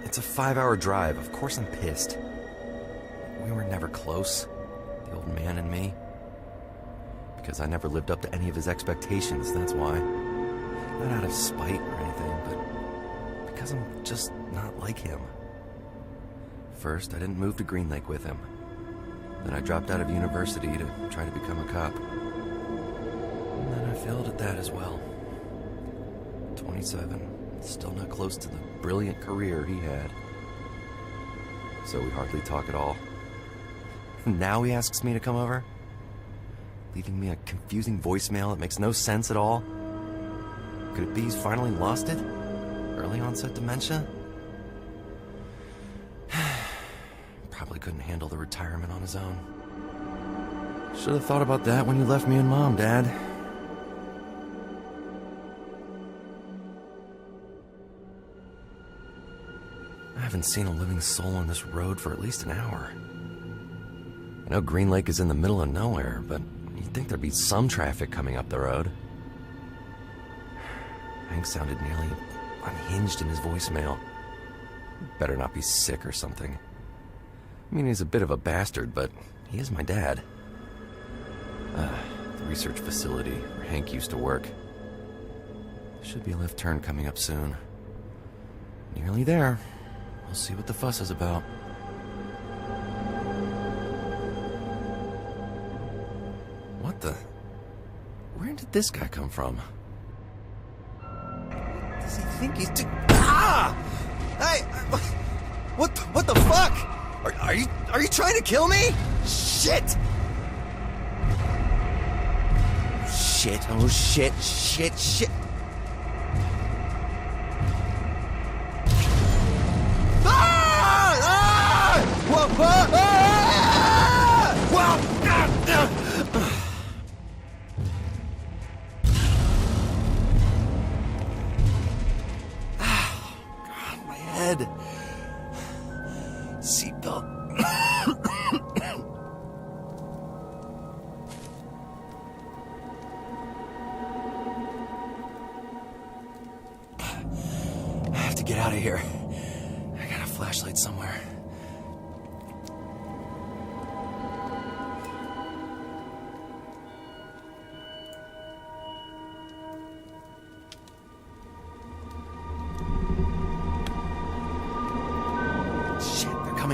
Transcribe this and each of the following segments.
It's a 5-hour drive. Of course I'm pissed. We were never close, the old man and me. Because I never lived up to any of his expectations, that's why. Not out of spite or anything, but because I'm just not like him. First, I didn't move to Green Lake with him. Then I dropped out of university to try to become a cop. And then I failed at that as well. 27, still not close to the brilliant career he had. So we hardly talk at all. Now he asks me to come over, leaving me a confusing voicemail that makes no sense at all. Could it be he's finally lost it? Early onset dementia? Probably couldn't handle the retirement on his own. Should have thought about that when you left me and Mom, Dad. I haven't seen a living soul on this road for at least an hour. I know Green Lake is in the middle of nowhere, but you'd think there'd be some traffic coming up the road. Hank sounded nearly unhinged in his voicemail. Better not be sick or something. I mean, he's a bit of a bastard, but he is my dad. The research facility where Hank used to work. Should be a left turn coming up soon. Nearly there. We'll see what the fuss is about. What the? Where did this guy come from? Does he think he's doing? Ah! Hey! What the fuck? Are you trying to kill me? Shit! Shit! Oh shit! Shit! Whoa! God, my head. Seatbelt. I have to get out of here. I got a flashlight somewhere.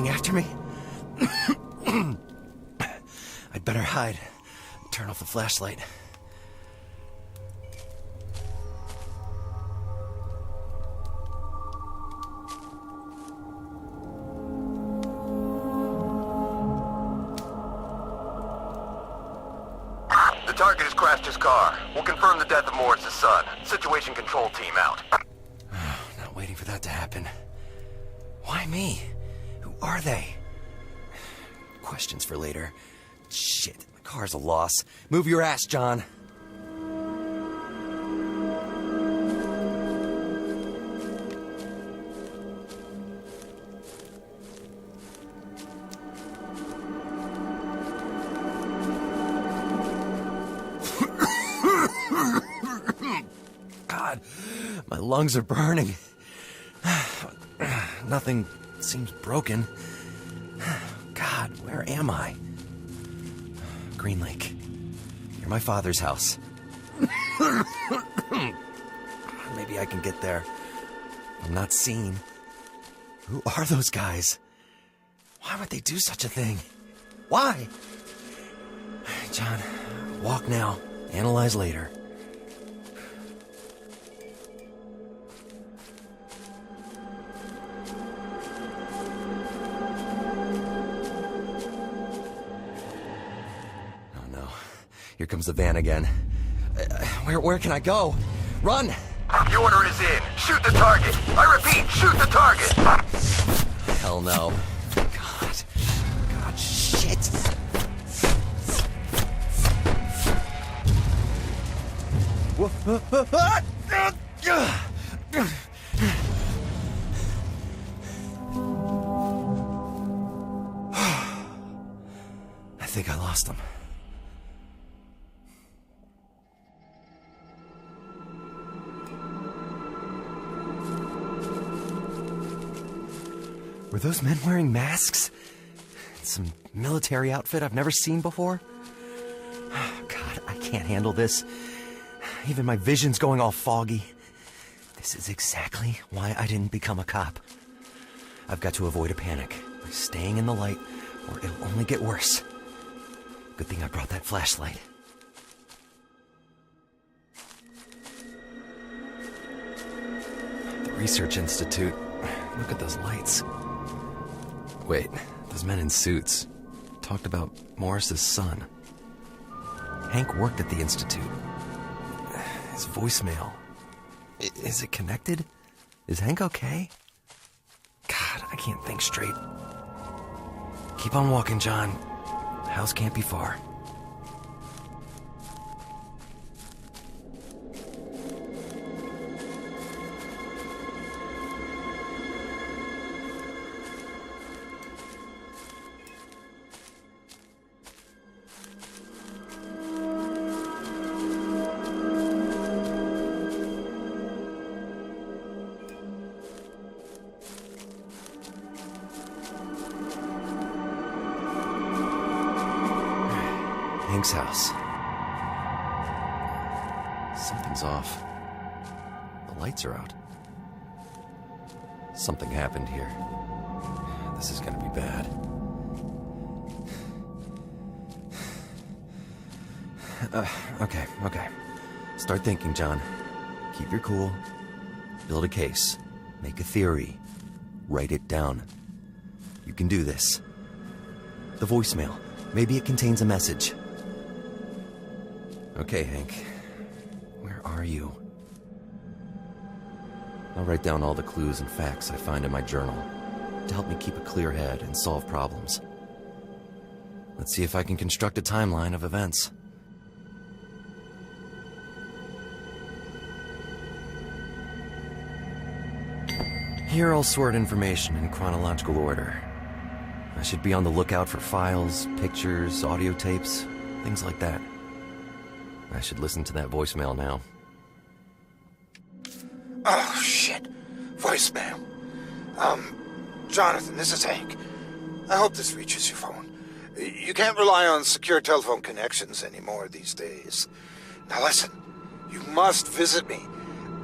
After me? I'd better hide. Turn off the flashlight. The target has crashed his car. We'll confirm the death of Morris's son. Situation control team out. Not waiting for that to happen. Why me? Who are they? Questions for later. Shit, the car's a loss. Move your ass, John. God, my lungs are burning. Nothing seems broken. God, where am I? Green Lake. Near my father's house. Maybe I can get there. I'm not seen. Who are those guys? Why would they do such a thing? Why? John, walk now. Analyze later. Here comes the van again. Where can I go? Run! The order is in. Shoot the target. I repeat, shoot the target. Hell no. God, shit. I think I lost him. Were those men wearing masks? Some military outfit I've never seen before? God, I can't handle this. Even my vision's going all foggy. This is exactly why I didn't become a cop. I've got to avoid a panic by staying in the light, or it'll only get worse. Good thing I brought that flashlight. The Research Institute. Look at those lights. Wait, those men in suits talked about Morris's son. Hank worked at the Institute. His voicemail. Is it connected? Is Hank okay? God, I can't think straight. Keep on walking, John. House can't be far. Hank's house. Something's off. The lights are out. Something happened here. This is gonna be bad. Okay. Start thinking, John. Keep your cool. Build a case. Make a theory. Write it down. You can do this. The voicemail. Maybe it contains a message. Okay, Hank. Where are you? I'll write down all the clues and facts I find in my journal to help me keep a clear head and solve problems. Let's see if I can construct a timeline of events. Here I'll sort information in chronological order. I should be on the lookout for files, pictures, audio tapes, things like that. I should listen to that voicemail now. Oh, shit. Voicemail. Jonathan, this is Hank. I hope this reaches your phone. You can't rely on secure telephone connections anymore these days. Now listen, you must visit me.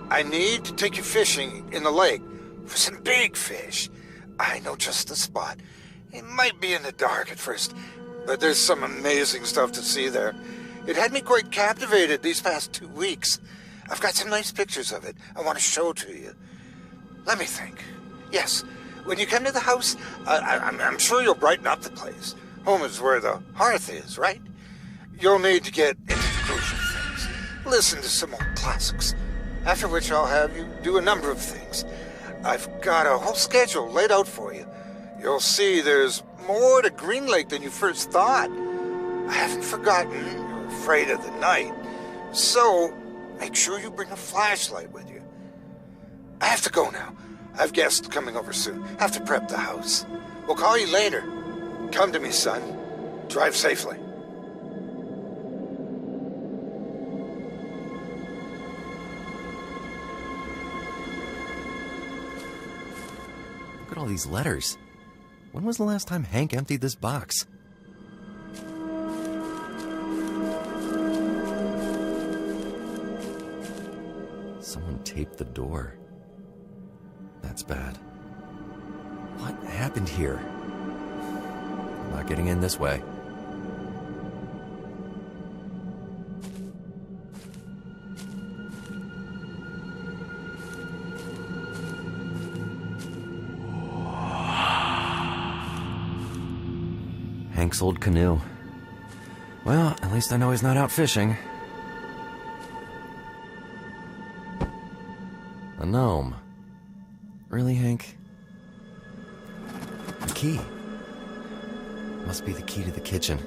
I need to take you fishing in the lake for some big fish. I know just the spot. It might be in the dark at first, but there's some amazing stuff to see there. It had me quite captivated these past 2 weeks. I've got some nice pictures of it I want to show to you. Let me think. Yes, when you come to the house, I'm sure you'll brighten up the place. Home is where the hearth is, right? You'll need to get into the crucial things. Listen to some old classics. After which I'll have you do a number of things. I've got a whole schedule laid out for you. You'll see there's more to Green Lake than you first thought. I haven't forgotten you're afraid of the night. So, make sure you bring a flashlight with you. I have to go now. I've guests coming over soon. Have to prep the house. We'll call you later. Come to me, son. Drive safely. Look at all these letters. When was the last time Hank emptied this box? Someone taped the door. That's bad. What happened here? I'm not getting in this way. Hank's old canoe. Well, at least I know he's not out fishing. A gnome. Really, Hank? A key. Must be the key to the kitchen.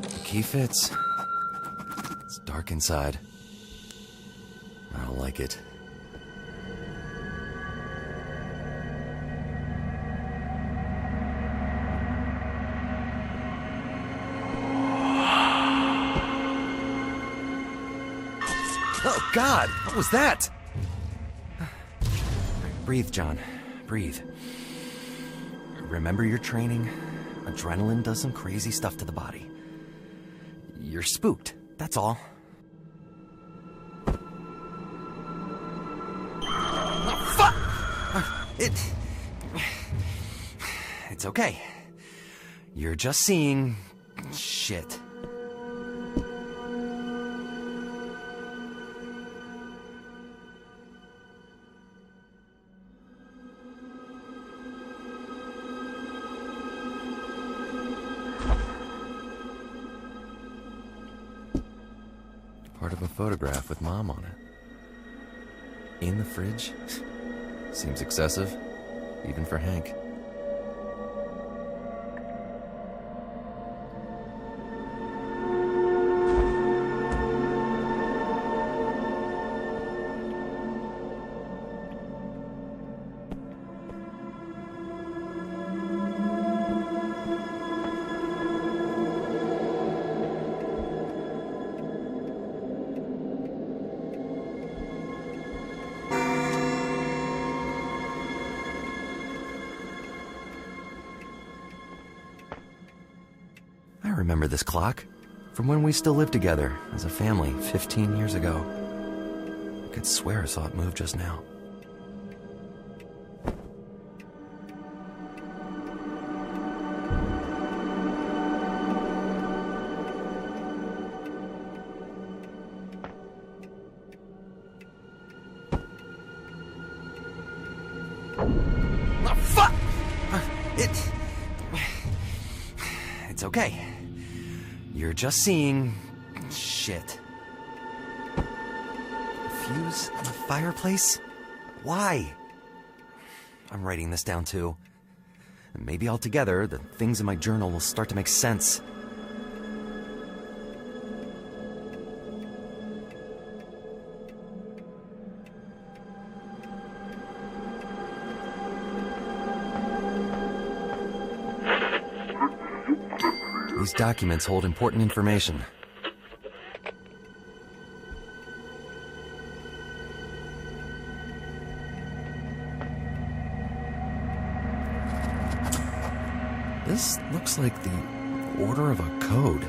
The key fits. It's dark inside. I don't like it. Oh, God! What was that? Breathe, John. Breathe. Remember your training? Adrenaline does some crazy stuff to the body. You're spooked, that's all. Oh, fuck! It's okay. You're just seeing... shit. Part of a photograph with Mom on it. In the fridge? Seems excessive, even for Hank. I remember this clock from when we still lived together as a family 15 years ago. I could swear I saw it move just now. Oh, fuck! It's okay. You're just seeing... shit. A fuse in the fireplace? Why? I'm writing this down too. And maybe altogether, the things in my journal will start to make sense. These documents hold important information. This looks like the order of a code.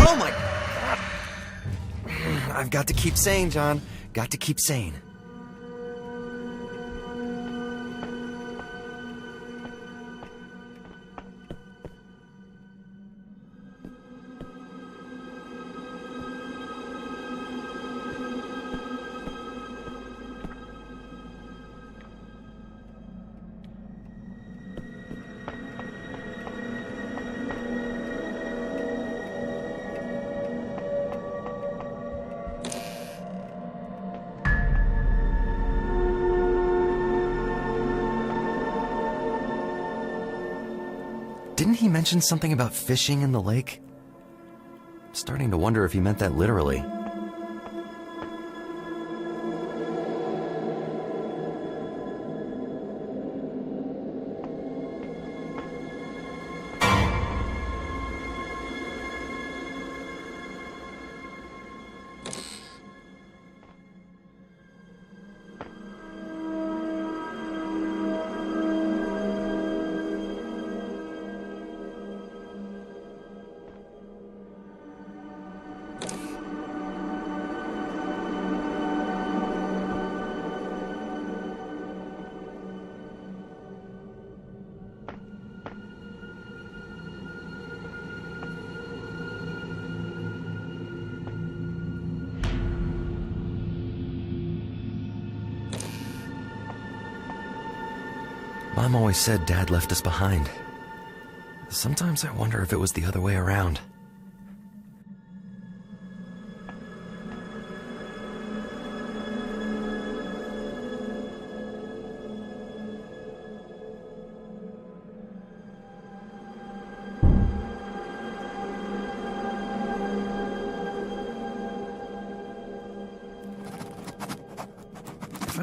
Oh my God! I've got to keep sane, John. Got to keep sane. Didn't he mention something about fishing in the lake? I'm starting to wonder if he meant that literally. Mom always said Dad left us behind. Sometimes I wonder if it was the other way around.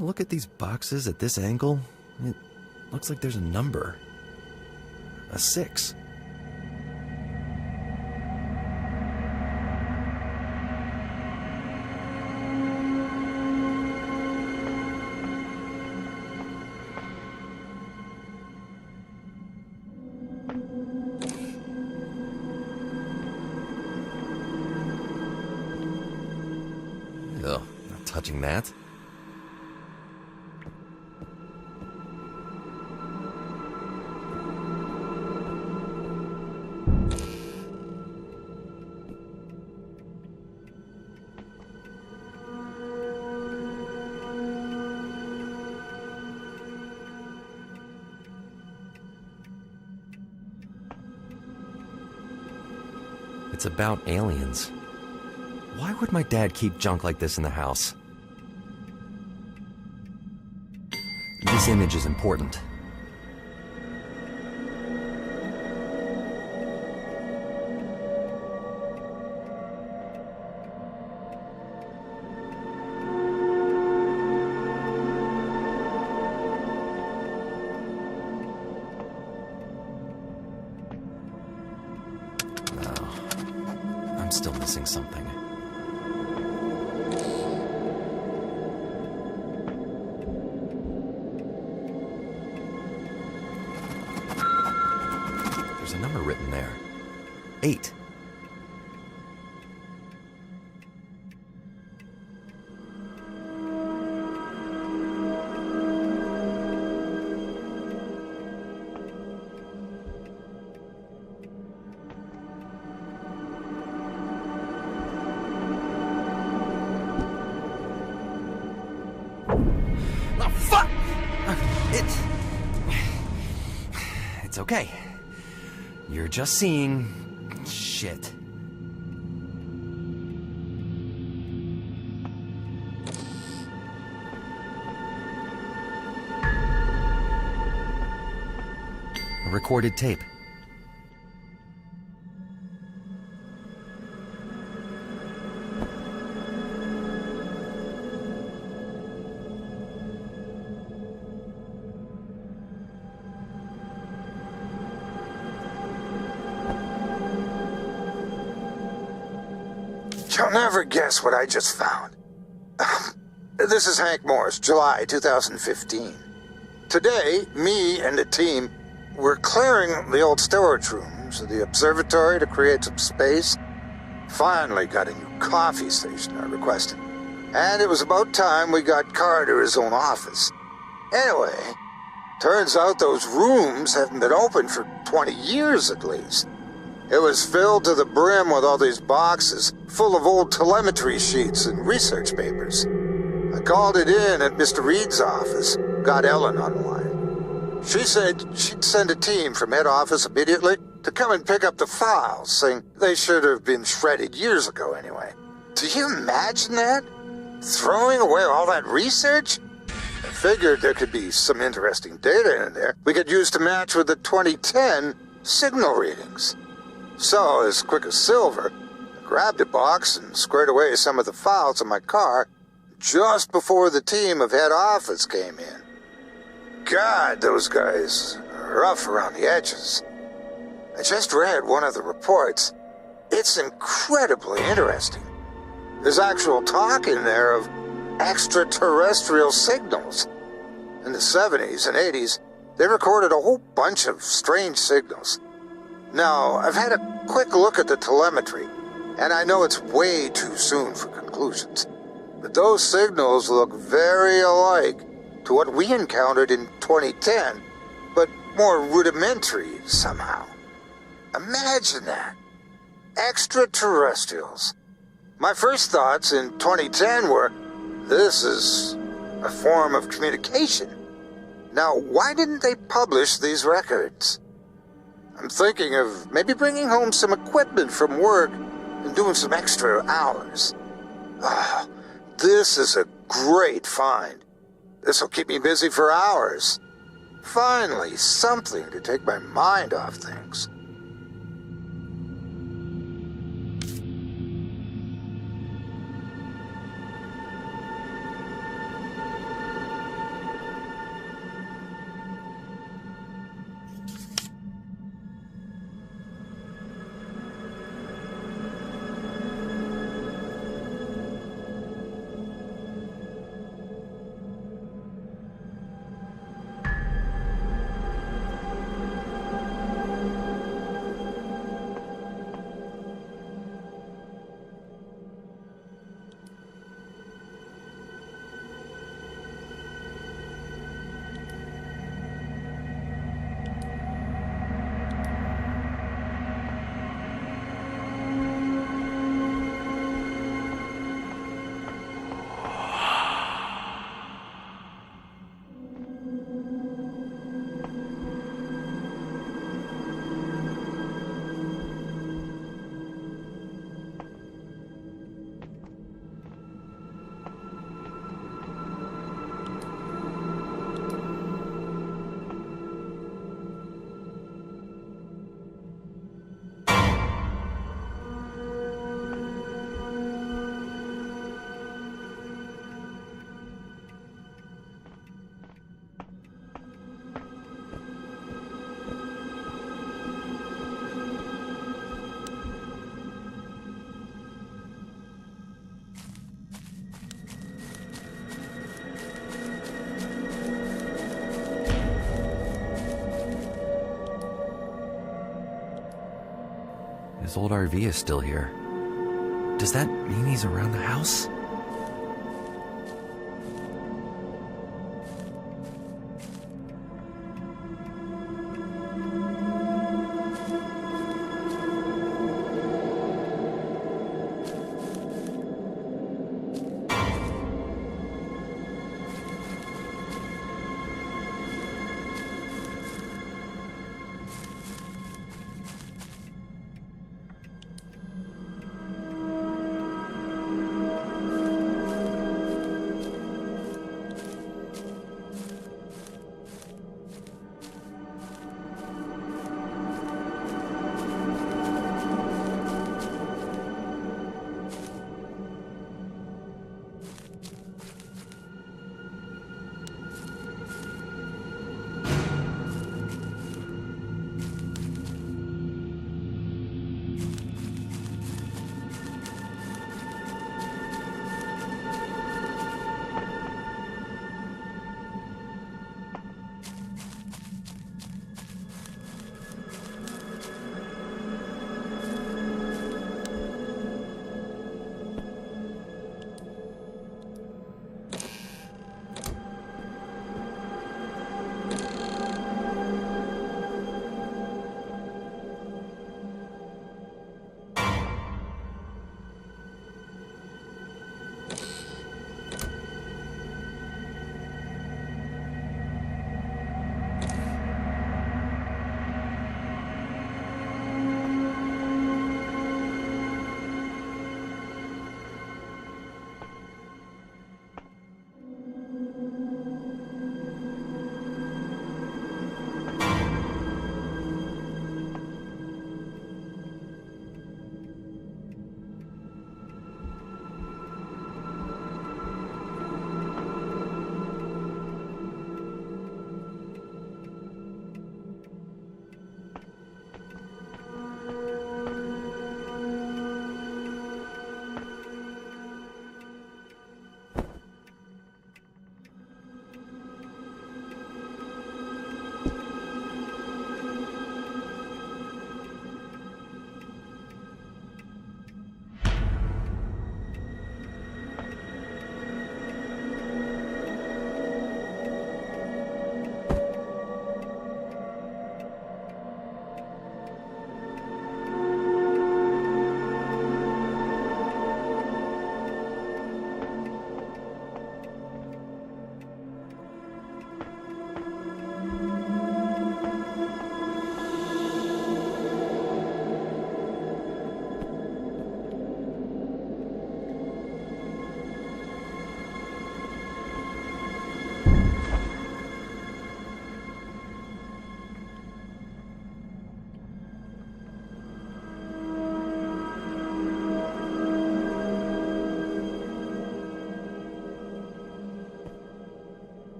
look at these boxes at this angle, it looks like there's a number. A 6. Ugh, not touching that. It's about aliens. Why would my dad keep junk like this in the house? This image is important. I'm still missing something. There's a number written there. 8. It's okay. You're just seeing shit. A recorded tape. You'll never guess what I just found. This is Hank Morris, July 2015. Today, me and the team were clearing the old storage rooms of the observatory to create some space. Finally got a new coffee station I requested. And it was about time we got Carter his own office. Anyway, turns out those rooms haven't been open for 20 years at least. It was filled to the brim with all these boxes full of old telemetry sheets and research papers. I called it in at Mr. Reed's office, got Ellen on the line. She said she'd send a team from head office immediately to come and pick up the files, saying they should have been shredded years ago anyway. Do you imagine that? Throwing away all that research? I figured there could be some interesting data in there we could use to match with the 2010 signal readings. So, as quick as silver, I grabbed a box and squared away some of the files in my car just before the team of head office came in. God, those guys are rough around the edges. I just read one of the reports. It's incredibly interesting. There's actual talk in there of extraterrestrial signals. In the 70s and 80s, they recorded a whole bunch of strange signals. Now, I've had a quick look at the telemetry, and I know it's way too soon for conclusions. But those signals look very alike to what we encountered in 2010, but more rudimentary somehow. Imagine that. Extraterrestrials. My first thoughts in 2010 were, this is a form of communication. Now, why didn't they publish these records? I'm thinking of maybe bringing home some equipment from work and doing some extra hours. This is a great find. This'll keep me busy for hours. Finally, something to take my mind off things. His old RV is still here. Does that mean he's around the house?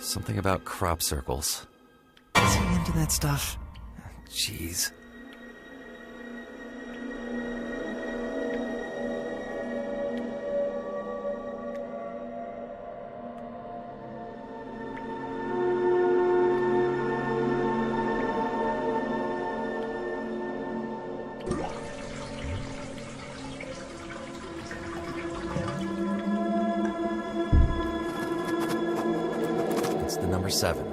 Something about crop circles. Is he into that stuff? Jeez. It's the number 7.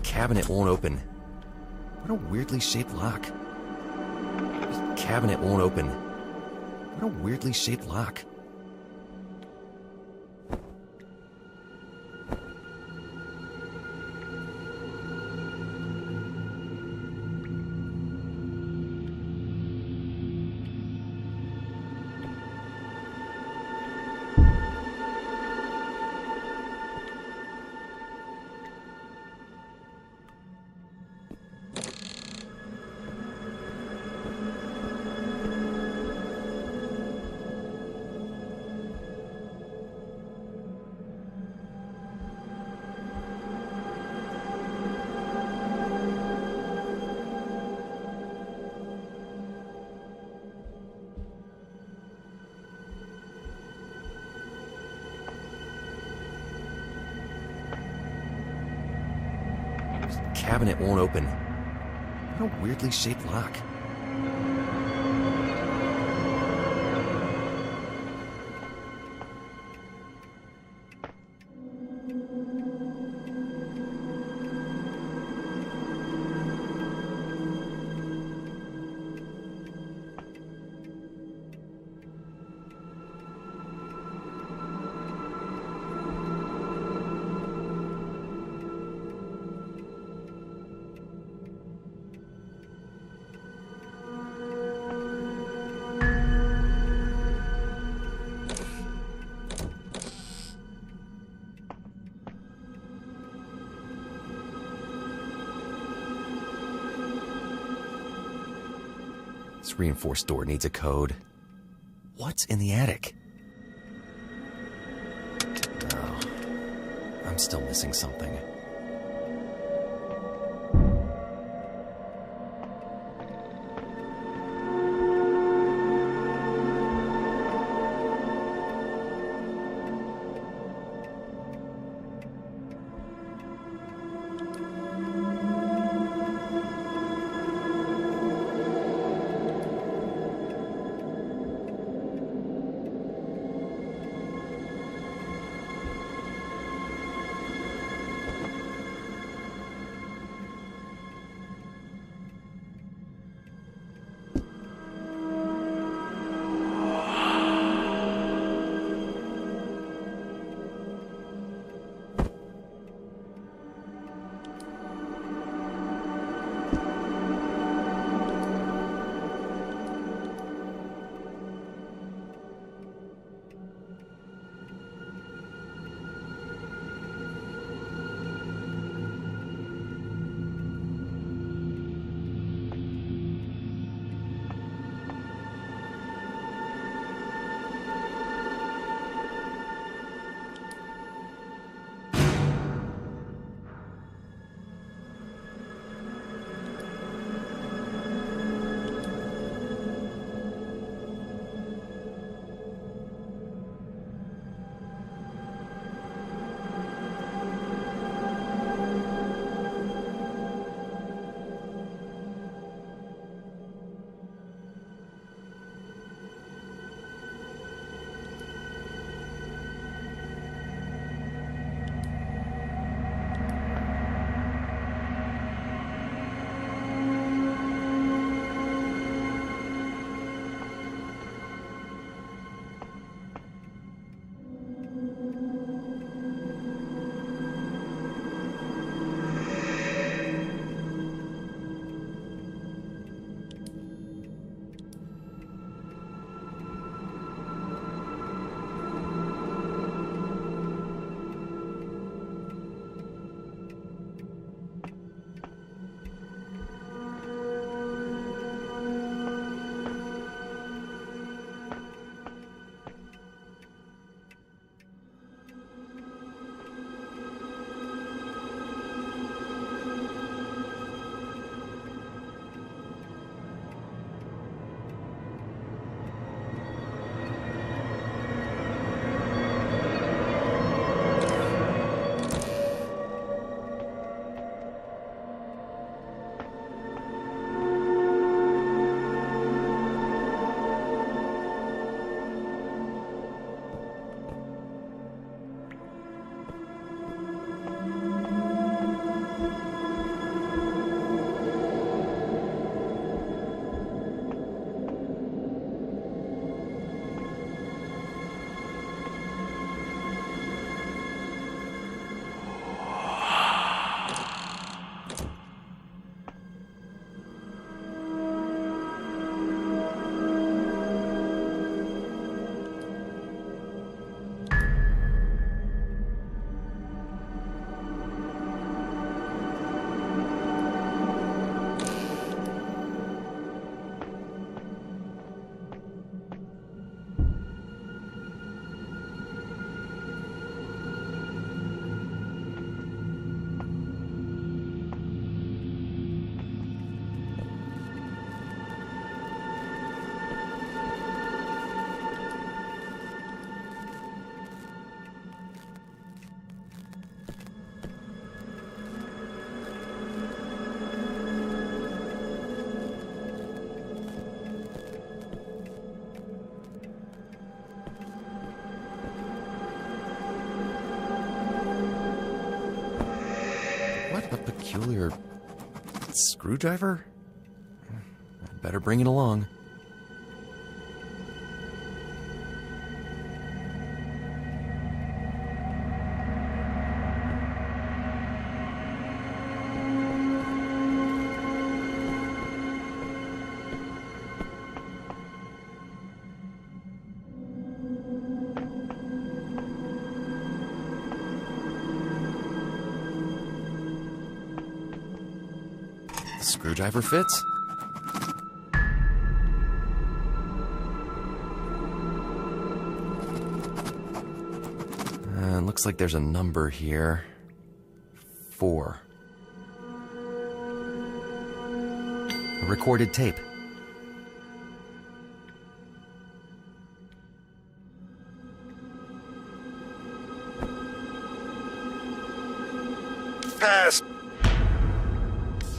Cabinet won't open. What a weirdly shaped lock. Cabinet won't open. What a weirdly shaped lock. Cabinet won't open. What a weirdly shaped lock. This reinforced door needs a code. What's in the attic? Oh, I'm still missing something. peculiar screwdriver? I'd better bring it along. The screwdriver fits? Looks like there's a number here. 4. A recorded tape.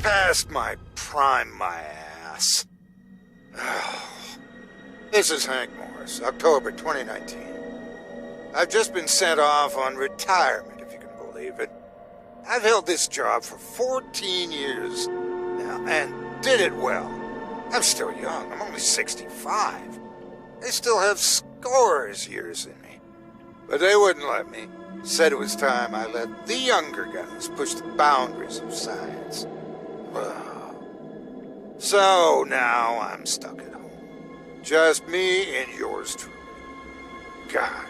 Past my prime, my ass. This is Hank Morris, October 2019. I've just been sent off on retirement, if you can believe it. I've held this job for 14 years now, and did it well. I'm still young. I'm only 65. I still have scores years in me. But they wouldn't let me. Said it was time I let the younger guys push the boundaries of science. So now I'm stuck at home. Just me and yours truly. God,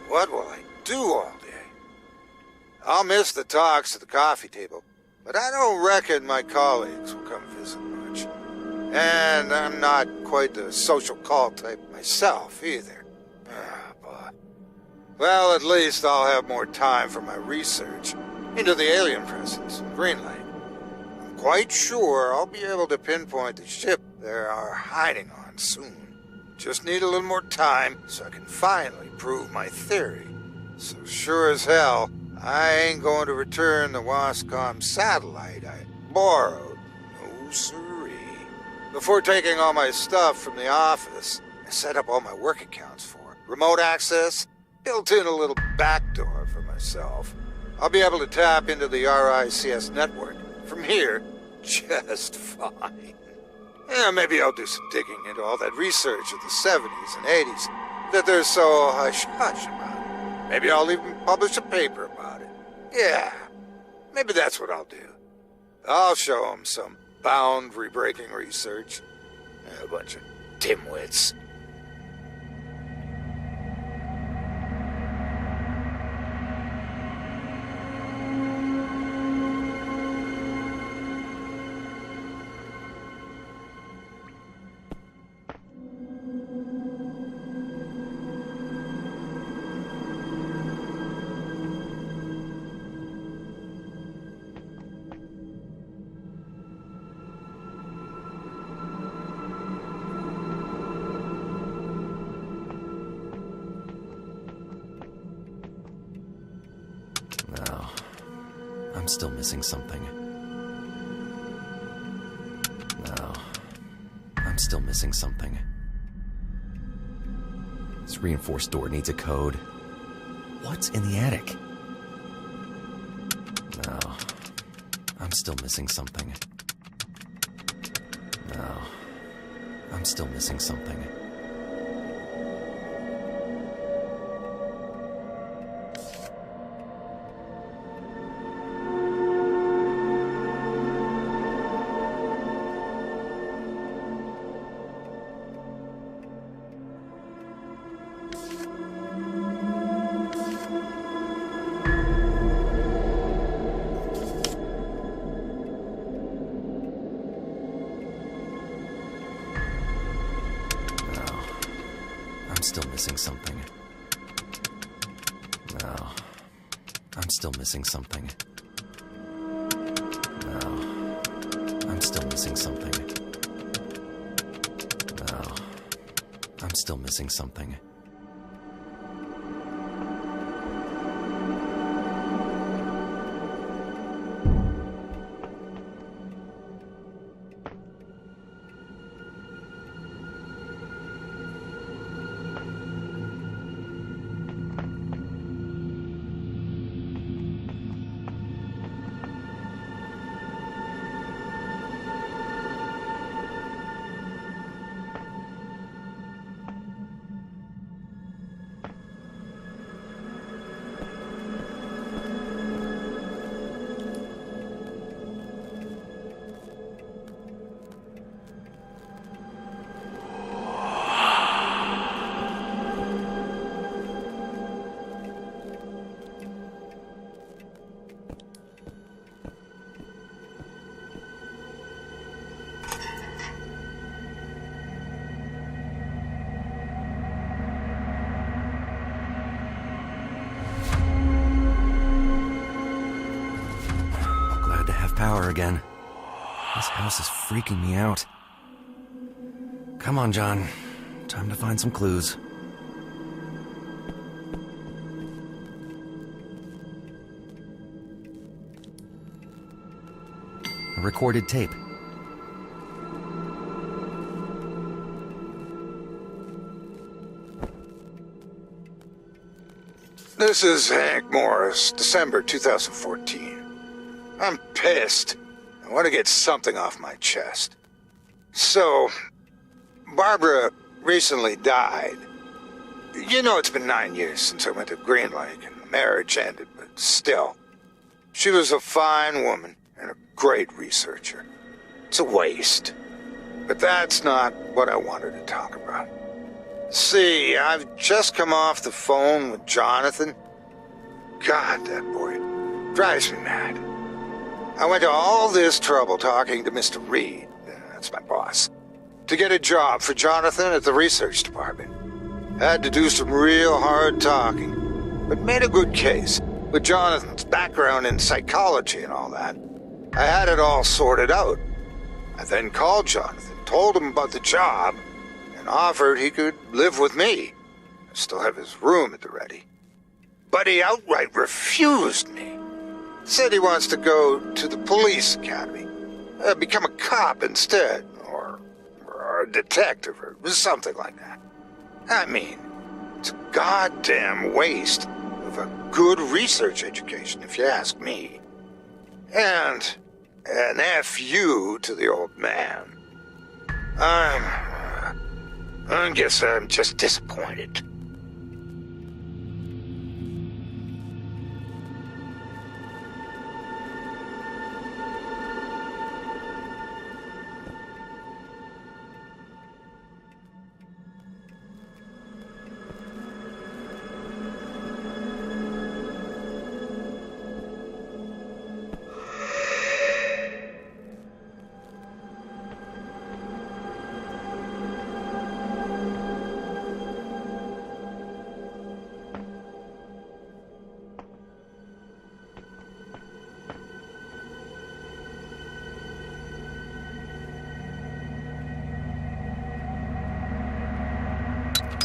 what will I do all day? I'll miss the talks at the coffee table, but I don't reckon my colleagues will come visit much. And I'm not quite the social call type myself either. But, well, at least I'll have more time for my research into the alien presence in Greenlight. I'm quite sure I'll be able to pinpoint the ship they are hiding on soon. Just need a little more time so I can finally prove my theory. So sure as hell, I ain't going to return the Wascom satellite I borrowed. No siree. Before taking all my stuff from the office, I set up all my work accounts for it. Remote access, built in a little backdoor for myself. I'll be able to tap into the RICS network from here just fine. Yeah, maybe I'll do some digging into all that research of the 70s and 80s that they're so hush-hush about. Maybe I'll even publish a paper about it. Yeah, maybe that's what I'll do. I'll show them some boundary-breaking research. A bunch of dimwits. I'm still missing something. No. I'm still missing something. This reinforced door needs a code. What's in the attic? No. I'm still missing something. No. I'm still missing something. Still missing something. No. I'm still missing something. No. I'm still missing something. No. I'm still missing something. again. This house is freaking me out. Come on, John. Time to find some clues. A recorded tape. This is Hank Morris, December 2014. I'm pissed. I want to get something off my chest. So, Barbara recently died. You know, it's been 9 years since I went to Green Lake and the marriage ended, but still. She was a fine woman and a great researcher. It's a waste. But that's not what I wanted to talk about. See, I've just come off the phone with Jonathan. God, that boy drives me mad. I went to all this trouble talking to Mr. Reed, that's my boss, to get a job for Jonathan at the research department. Had to do some real hard talking, but made a good case. With Jonathan's background in psychology and all that, I had it all sorted out. I then called Jonathan, told him about the job, and offered he could live with me. I still have his room at the ready. But he outright refused me. Said he wants to go to the police academy. Become a cop instead, or a detective, or something like that. I mean, it's a goddamn waste of a good research education, if you ask me. And an F.U. to the old man. I guess I'm just disappointed.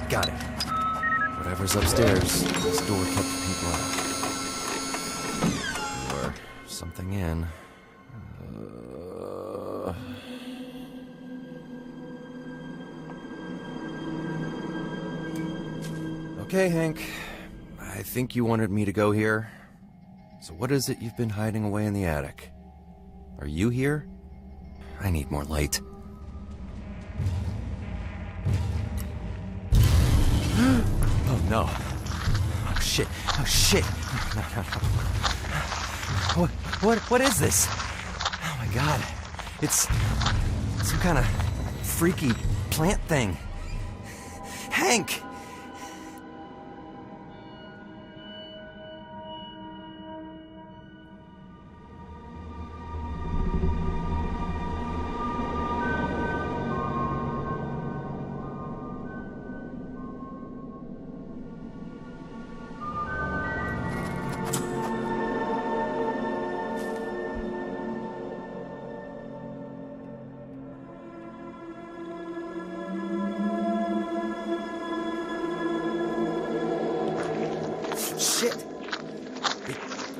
Got it. Whatever's upstairs, this door kept people out. Or something in. Okay, Hank. I think you wanted me to go here. So what is it you've been hiding away in the attic? Are you here? I need more light. Oh no. Oh shit. Oh shit. No. What is this? Oh my god. It's some kind of freaky plant thing. Hank! Shit! It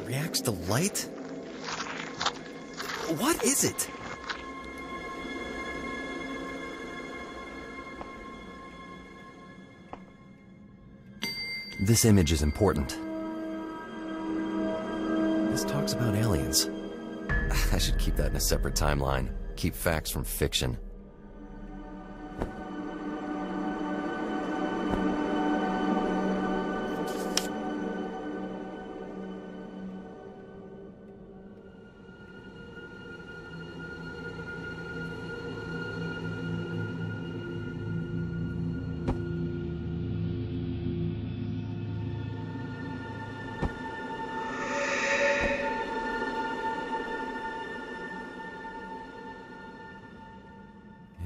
reacts to light? What is it? This image is important. This talks about aliens. I should keep that in a separate timeline. Keep facts from fiction.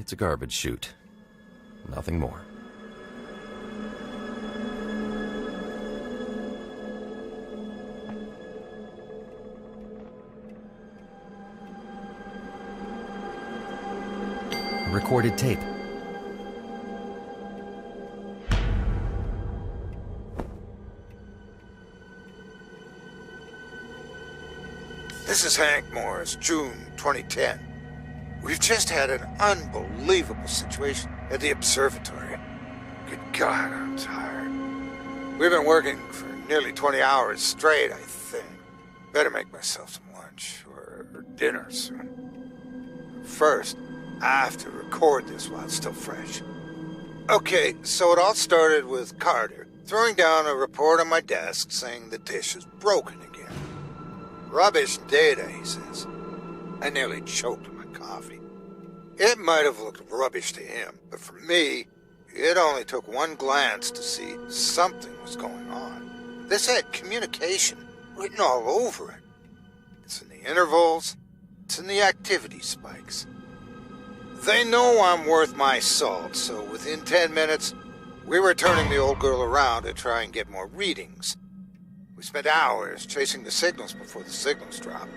It's a garbage chute. Nothing more. recorded tape. This is Hank Morris, June 2010. We've just had an unbelievable situation at the observatory. Good God, I'm tired. We've been working for nearly 20 hours straight, I think. Better make myself some lunch or dinner soon. First, I have to record this while it's still fresh. Okay, so it all started with Carter throwing down a report on my desk saying the dish is broken again. Rubbish data, he says. I nearly choked on my coffee. It might have looked rubbish to him, but for me, it only took one glance to see something was going on. This had communication written all over it. It's in the intervals, it's in the activity spikes. They know I'm worth my salt, so within 10 minutes, we were turning the old girl around to try and get more readings. We spent hours chasing the signals before the signals dropped.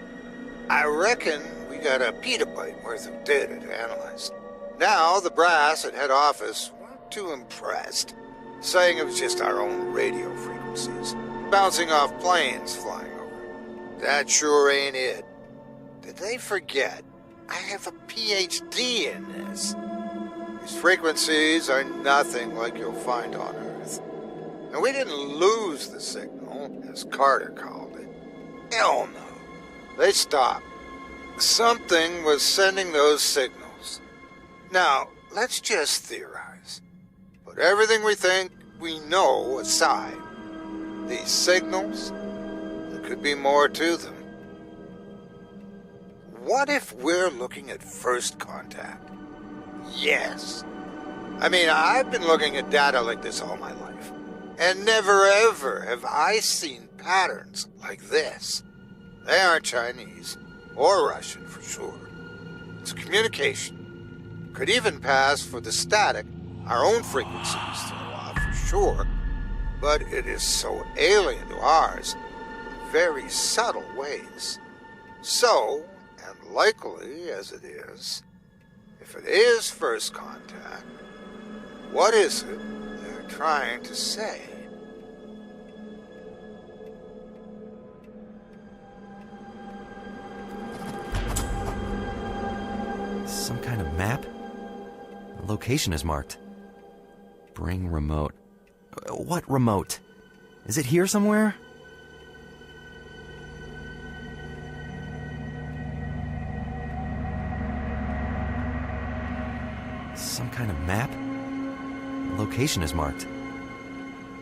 I reckon we got a petabyte worth of data to analyze. Now, the brass at head office weren't too impressed, saying it was just our own radio frequencies, bouncing off planes flying over. That sure ain't it. Did they forget I have a PhD in this? These frequencies are nothing like you'll find on Earth. And we didn't lose the signal, as Carter called it. Hell no. They stopped. Something was sending those signals. Now, let's just theorize. Put everything we think we know aside. These signals, there could be more to them. What if we're looking at first contact? Yes. I mean, I've been looking at data like this all my life. And never ever have I seen patterns like this. They aren't Chinese, or Russian for sure. It's communication. Could even pass for the static our own frequencies throw off for sure, but it is so alien to ours in very subtle ways. So, and likely as it is, if it is first contact, what is it they're trying to say? Some kind of map? The location is marked. Bring remote. What remote? Is it here somewhere? Some kind of map? The location is marked.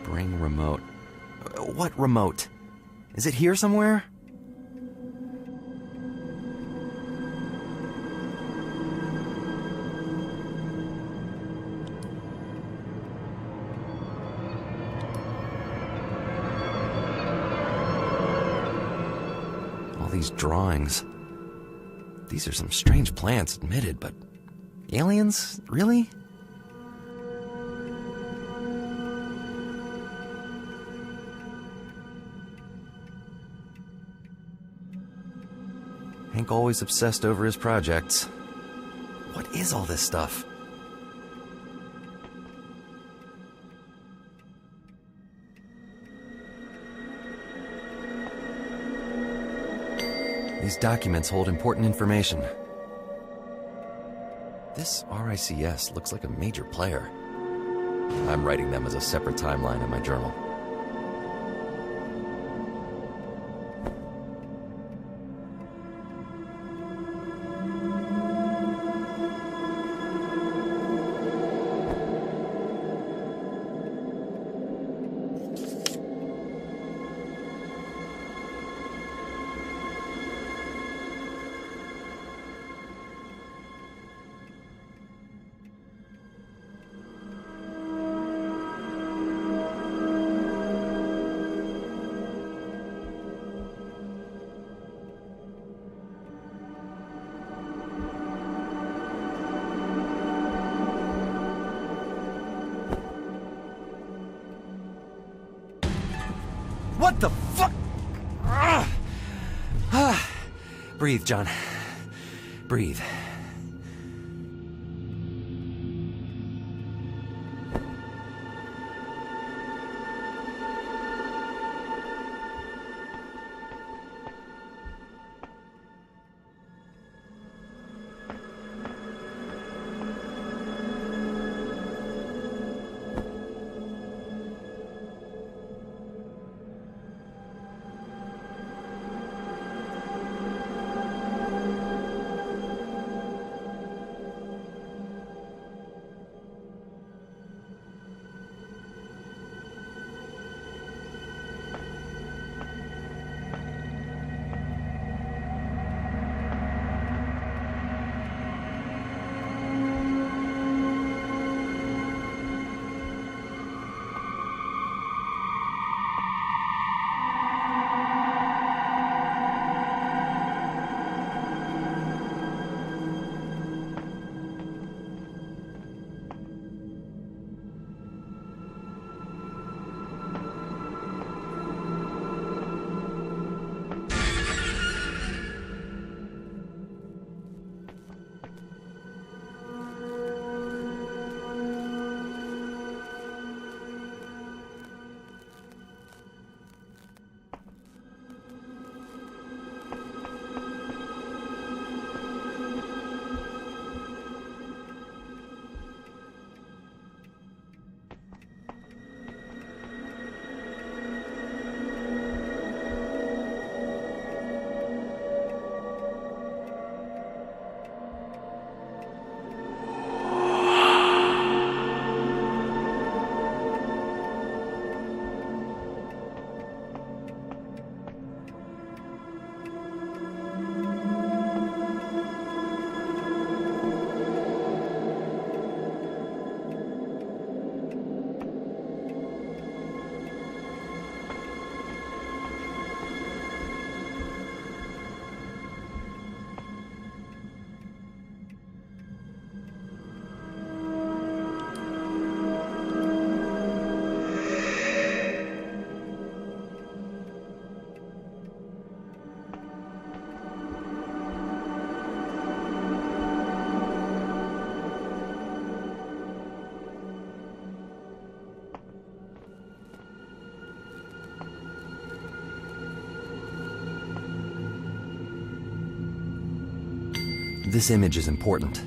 Bring remote. What remote? Is it here somewhere? All these drawings. These are some strange plants, admitted, but aliens? Really? Hank always obsessed over his projects. What is all this stuff? These documents hold important information. This RICS looks like a major player. I'm writing them as a separate timeline in my journal. What the fuck? Breathe, John. Breathe. This image is important.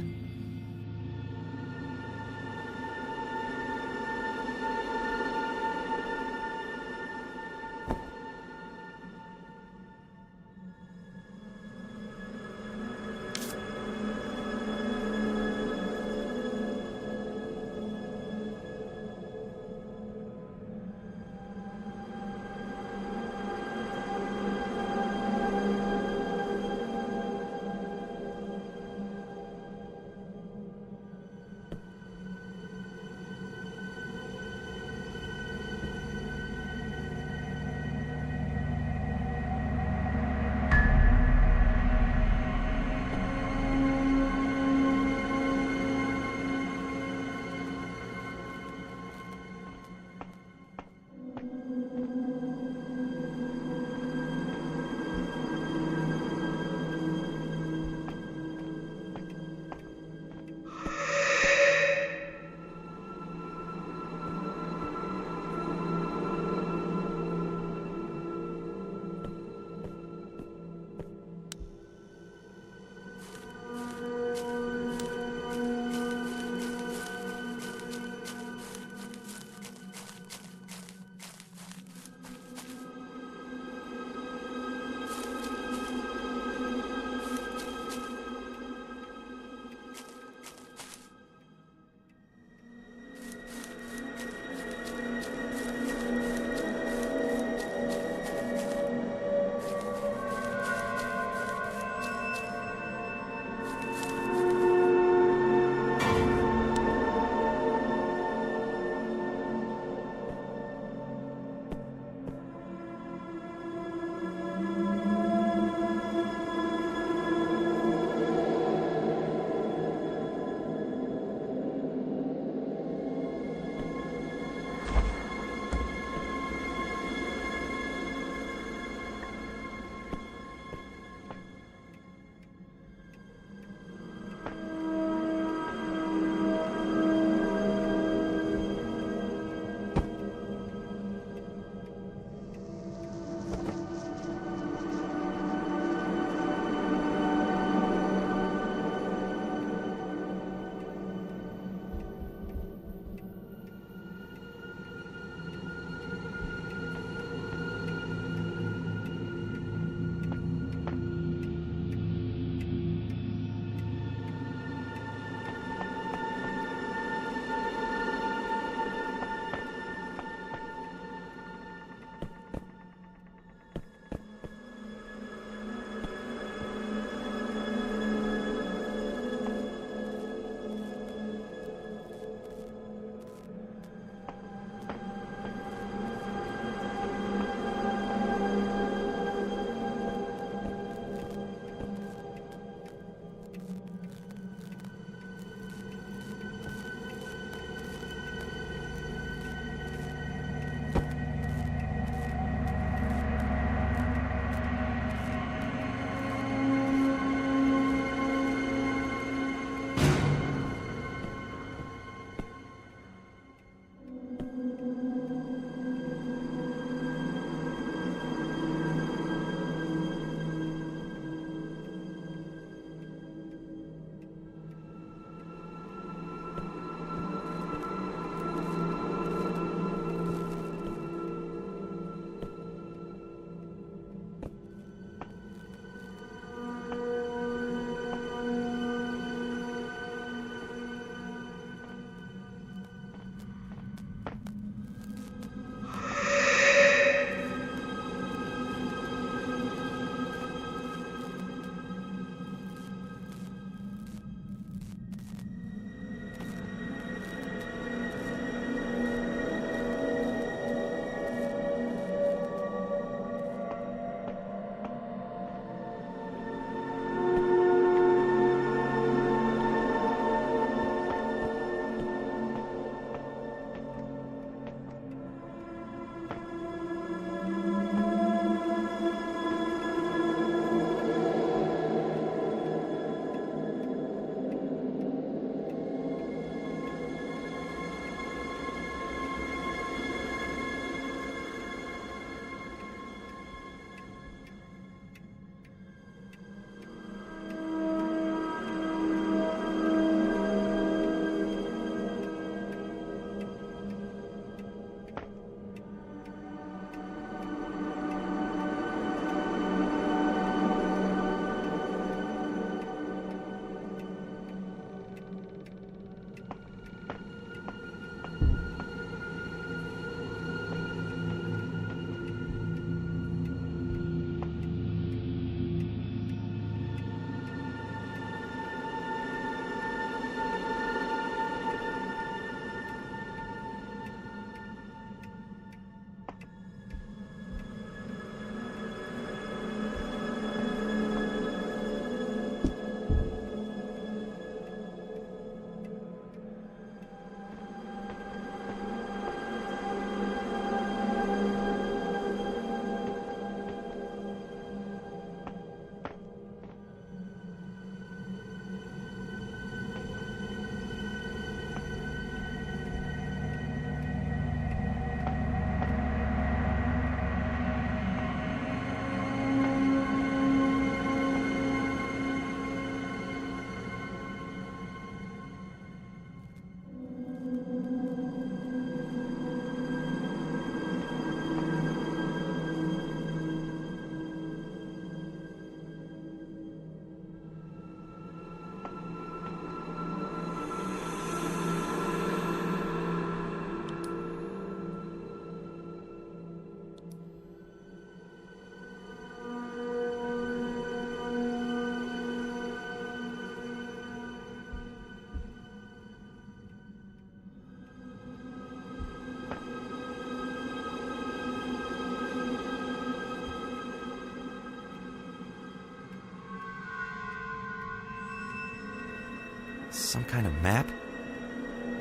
kind of map?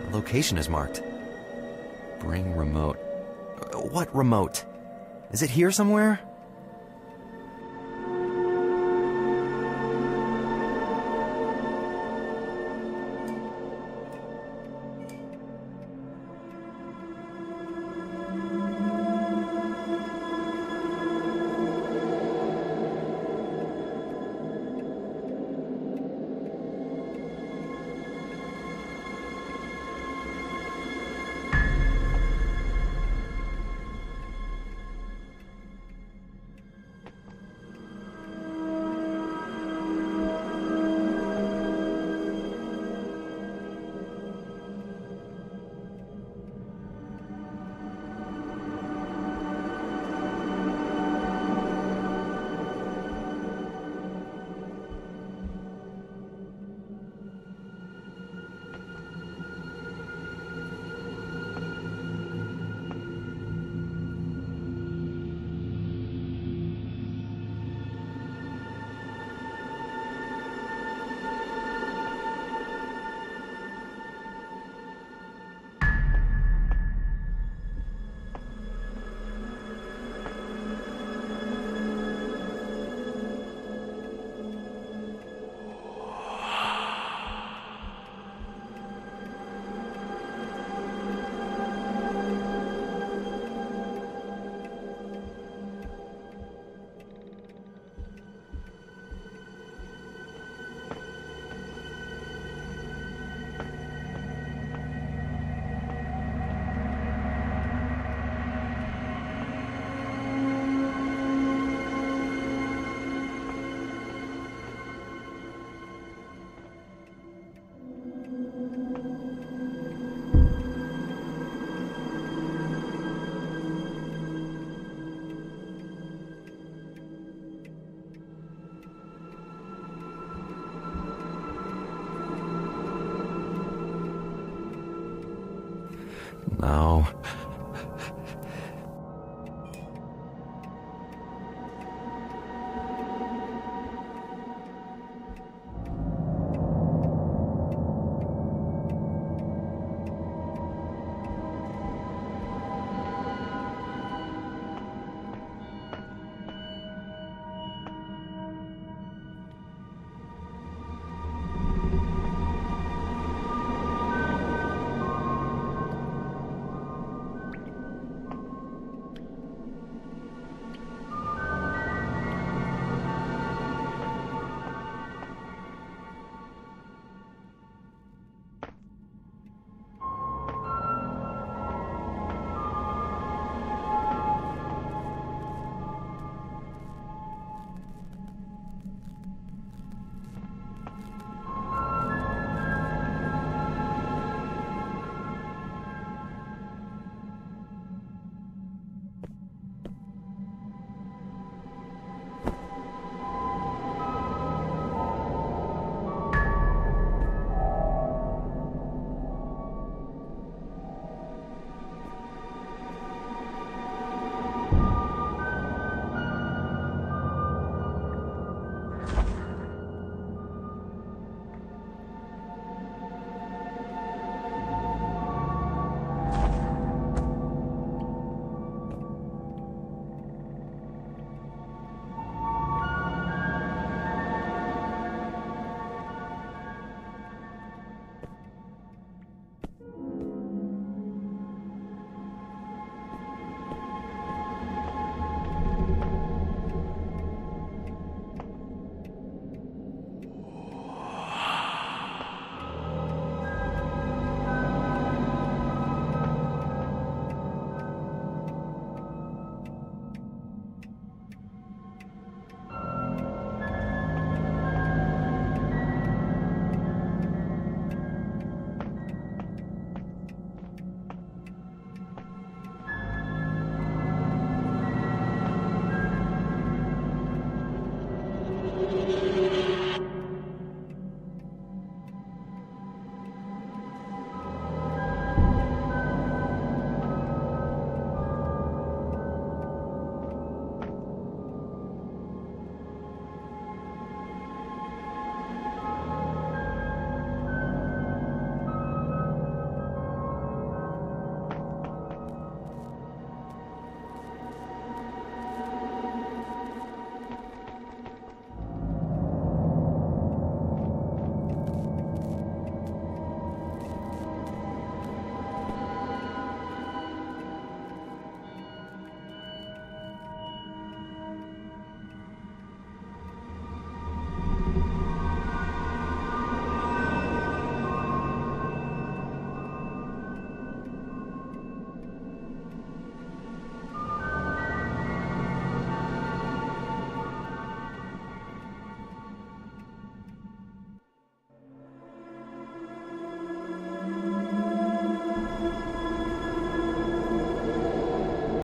The location is marked. Bring remote. What remote? Is it here somewhere? No,